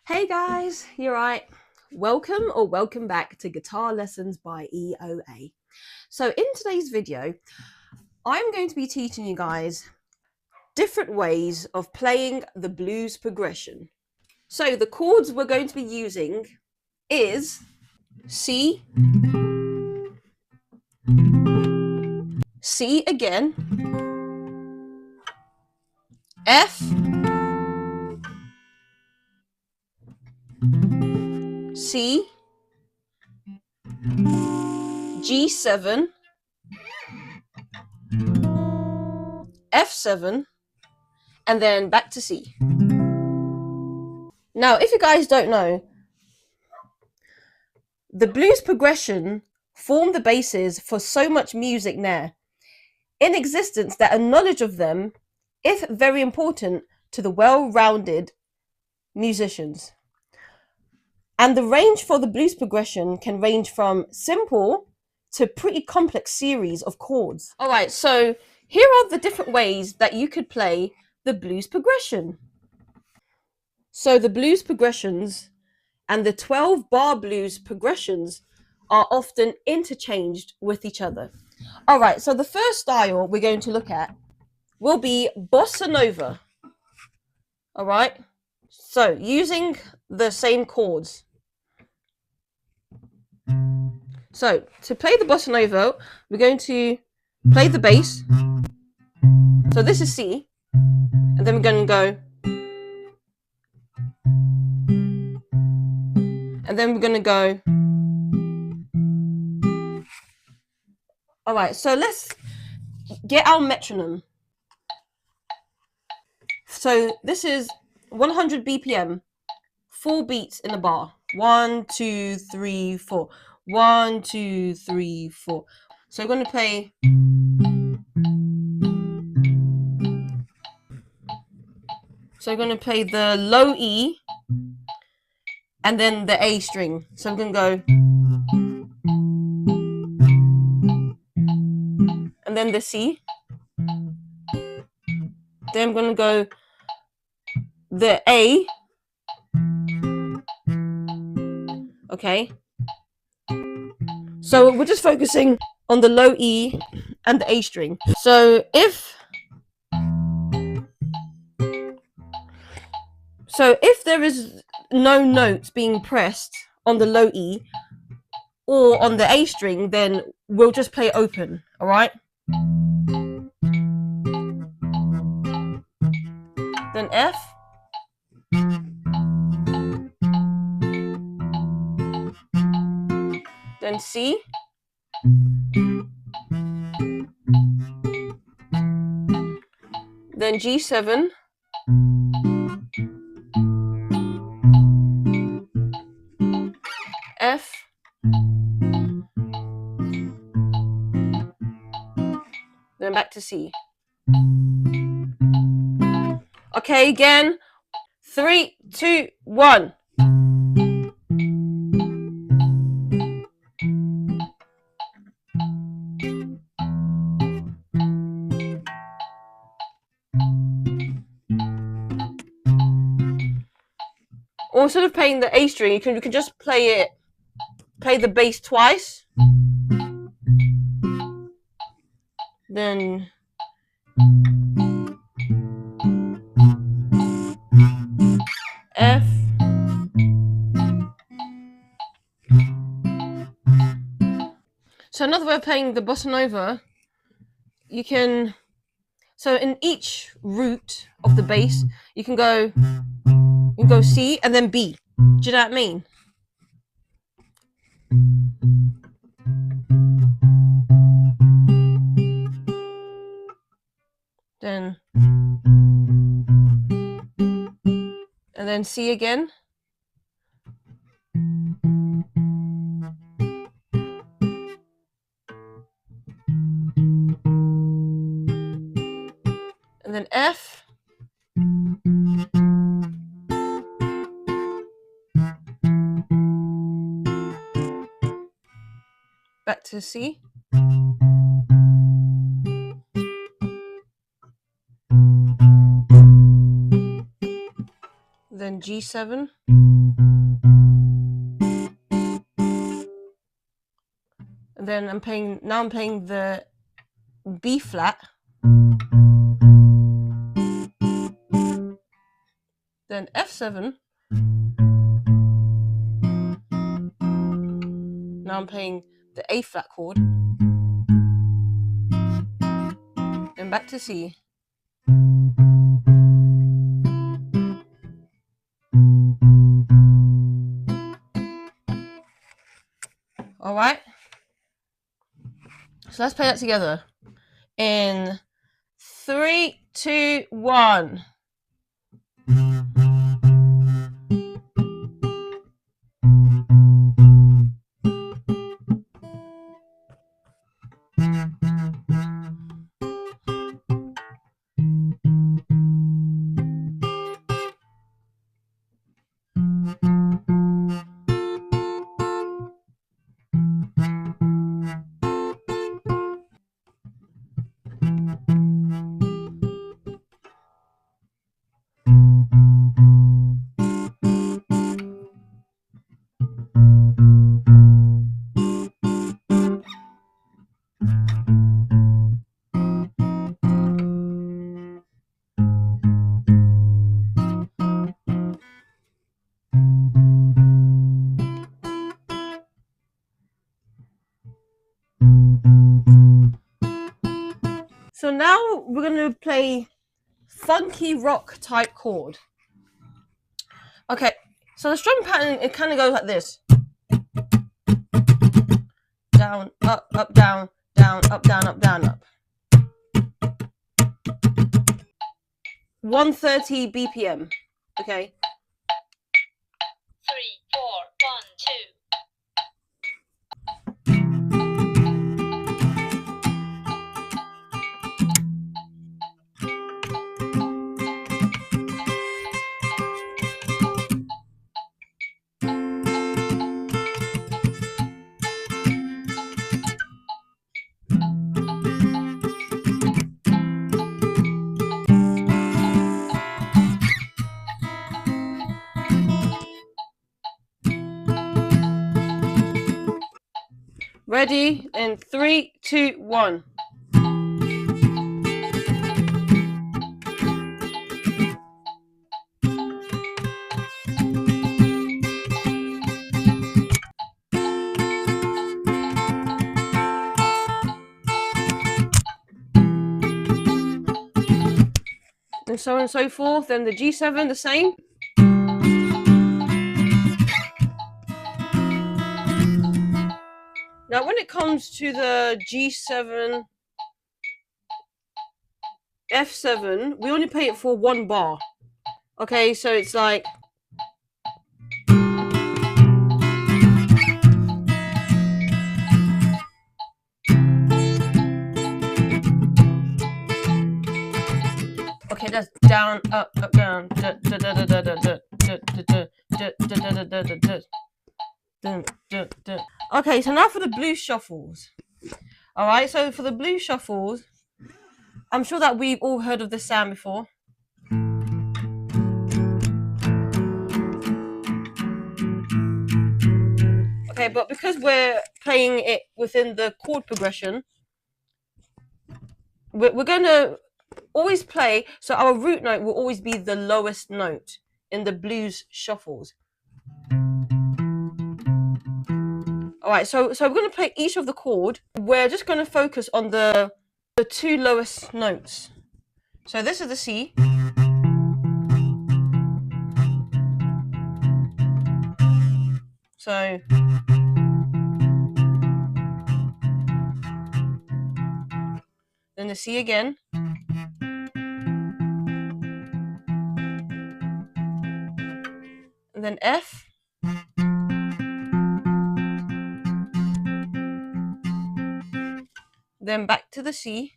Hey guys, you're right. Welcome back to Guitar Lessons by E.O.A. So in today's video, I'm going to be teaching you guys different ways of playing the blues progression. So the chords we're going to be using is C, C again, F, C, G7, F7, and then back to C. Now, if you guys don't know, the blues progression form the basis for so much music now in existence that a knowledge of them is very important to the well-rounded musicians. And the range for the blues progression can range from simple to pretty complex series of chords. All right, so here are the different ways that you could play the blues progression. So the blues progressions and the 12-bar blues progressions are often interchanged with each other. All right, so the first style we're going to look at will be Bossanova. All right, so using the same chords. So to play the Bossanova, we're going to play the bass. So this is C, and then we're going to go, and then we're going to go. All right, so let's get our metronome. So this is 100 BPM, 4 beats in a bar. 1, 2, 3, 4. 1, 2, 3, 4. So we're going to play. So we're going to play the low E and then the A string. So we're going to go. And then the C. Then I'm going to go the A. Okay. So we're just focusing on the low E and the A string. So if there is no notes being pressed on the low E or on the A string, then we'll just play open, all right? Then F. Then C. Then G7. F. Then back to C. Okay, again. 3, 2, 1. Or instead of playing the A string, you can just play the bass twice. Then F. So another way of playing the Bossanova, you can, so in each root of the bass, you can go C and then B. Do you know what I mean? Then, and then C again. And then F. Back to C. Then G7. then I'm playing the B flat, then F7. Now I'm playing the A flat chord, then back to C. All right. So let's play that together in 3, 2, 1. So now we're going to play funky rock type chord. Okay, so the strum pattern, it kind of goes like this. Down, up, down, up, down, up. 130 BPM. Okay. 3, 4, 1, 2. Ready? In 3, 2, 1. And so on and so forth. Then the G7, the same. Now, when it comes to the G7, F7, we only play it for 1 bar. Okay, so it's like. Okay, that's down, up, down. Okay, so now for the blues shuffles. All right, so for the blues shuffles, I'm sure that we've all heard of this sound before. Okay, but because we're playing it within the chord progression, we're going to always play, so our root note will always be the lowest note in the blues shuffles. All right, so we're going to play each of the chord. We're just going to focus on the 2 lowest notes. So this is the C. So then the C again. And then F. Then back to the C.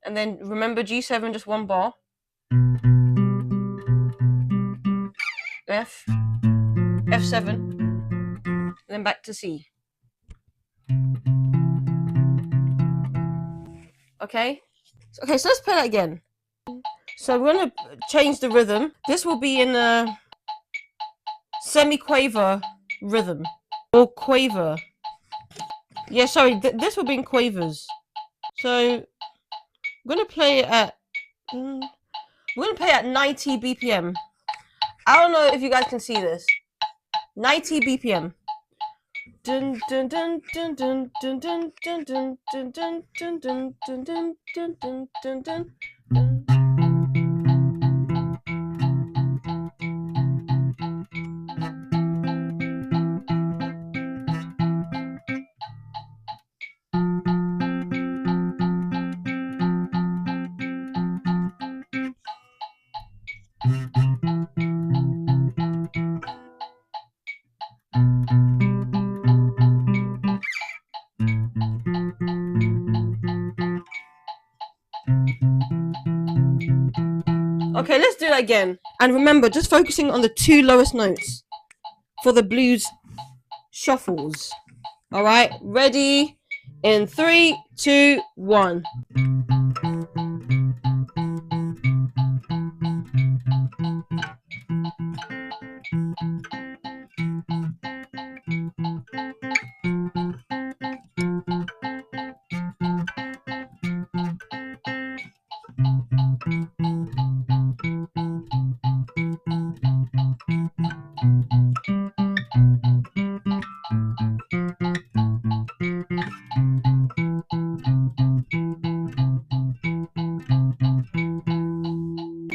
And then remember G7, just 1 bar. F. F7. Then back to C. Okay? Okay, so let's play that again. So we're going to change the rhythm. This will be in semi-quaver rhythm or quaver. Yeah, sorry, this will be in quavers. So I'm gonna play it at 90 BPM. I don't know if you guys can see this. 90 BPM. Dun dun dun dun dun dun dun dun dun dun dun dun dun dun dun dun dun dun. Okay, let's do that again. And remember, just focusing on the 2 lowest notes for the blues shuffles. Alright, ready? In 3, 2, 1.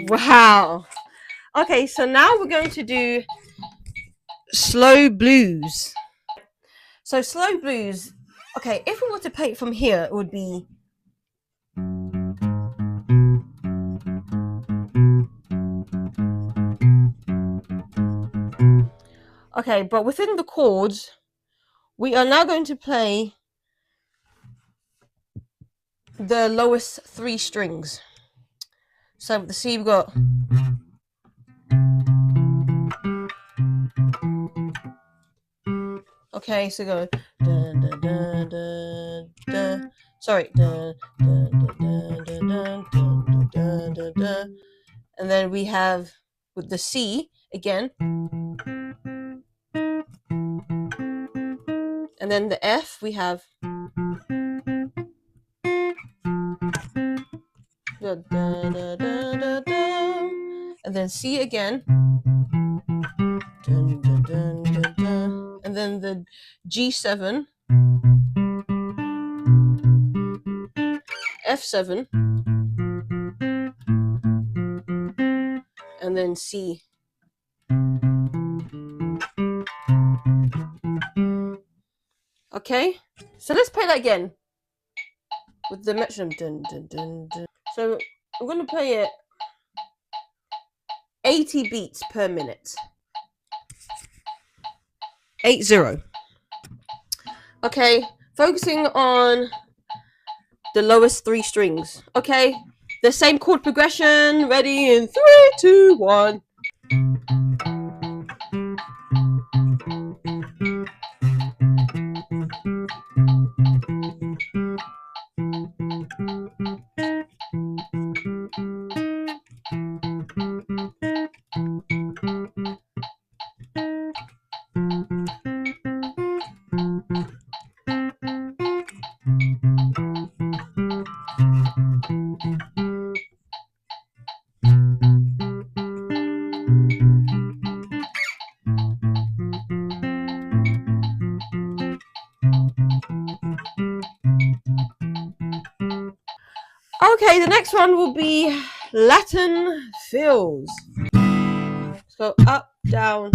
Wow. Okay, so now we're going to do slow blues. So slow blues, okay, if we were to play it from here, it would be okay, but within the chords, we are now going to play the lowest 3 strings. So with the C, we've got okay, so go dun, dun, dun, dun, dun. Sorry, dun, dun, dun, dun, dun, dun, dun, dun, dun, dun. And then we have with the C again, and then the F we have da, da, da, da, da, da. And then C again, dun, dun, dun, dun, dun. And then the G7, F7, and then C. Okay, so let's play that again with the metronome. Dun, dun, dun, dun. So I'm going to play it 80 beats per minute. 80. Okay, focusing on the lowest 3 strings. Okay, the same chord progression. Ready in 3, 2, 1. Okay, the next one will be Latin fills. Let's go up, down,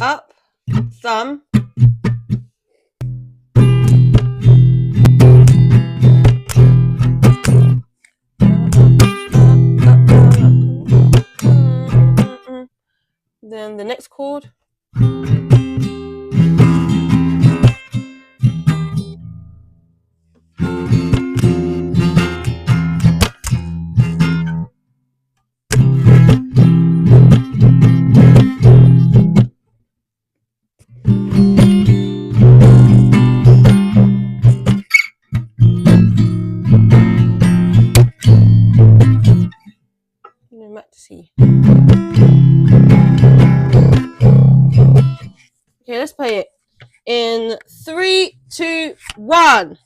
up, thumb. Then the next chord. Back to C. 1.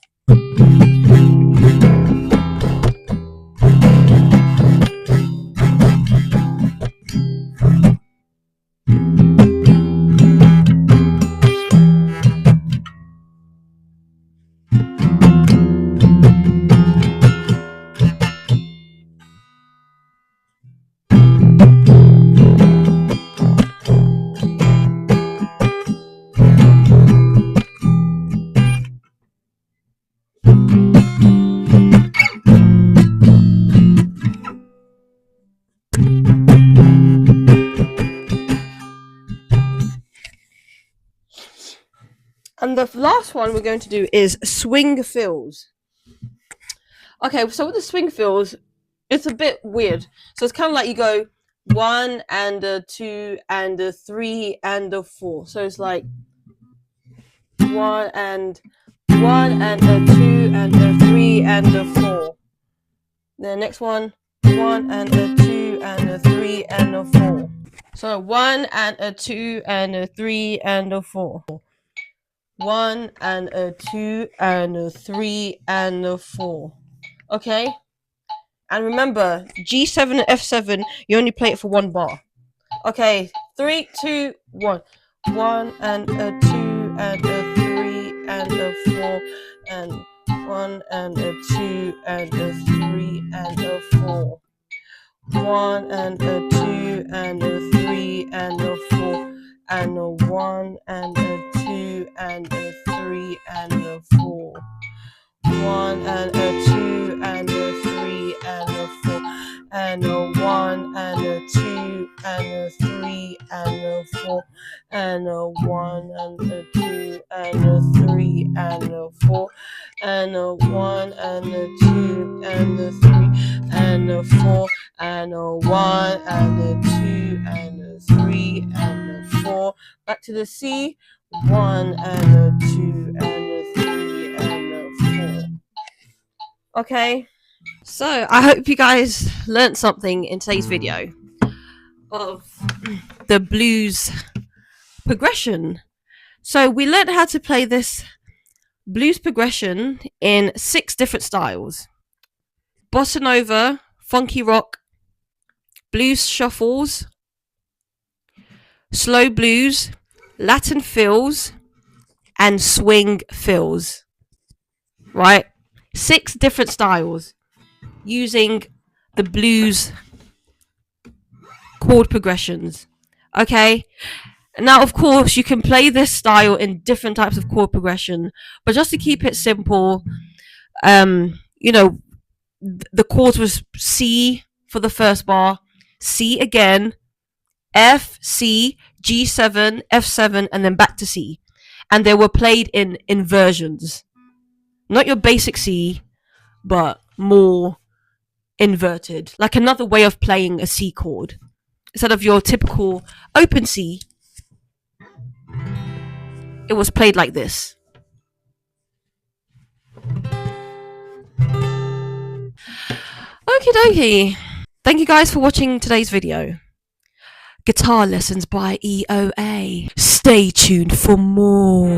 And the last one we're going to do is swing fills. Okay, so with the swing fills, it's a bit weird. So it's kind of like you go 1 and a 2 and a 3 and a 4. So it's like 1 and a 2 and a 3 and a 4. The next one, 1 and a 2 and a 3 and a 4. So 1 and a 2 and a 3 and a 4. 1 and a 2 and a 3 and a 4. Okay? And remember, G7 and F7, you only play it for 1 bar. Okay, 3, 2, 1. 1 and a 2 and a 3 and a 4 and 1 and a 2 and a 3 and a 4. 1 and a 2 and a 3 and a 4 and a 1 and a 2 and a 3 and a 4. 1 and a 2 and a 3 and a 4 and a 1 and a 2 and a 3 and a 4 and a 1 and a 2 and a 3 and a 4 and a 1 and a 2 and a 3 and a 4 and a 1 and a 2 and a 3 and a 4. Back to the C. 1 and a 2 and a 3 and a 4. Okay, so I hope you guys learnt something in today's video of the blues progression. So we learned how to play this blues progression in 6 different styles: Bossanova, funky rock, blues shuffles, slow blues, Latin fills, and swing fills. Right? 6 different styles using the blues chord progressions. Okay? Now, of course, you can play this style in different types of chord progression, but just to keep it simple, you know, the chords was C for the first bar, C again, F, C, G7, F7, and then back to C. And they were played in inversions. Not your basic C, but more inverted. Like another way of playing a C chord. Instead of your typical open C, it was played like this. Okie dokie. Thank you guys for watching today's video. Guitar lessons by E.O.A. Stay tuned for more.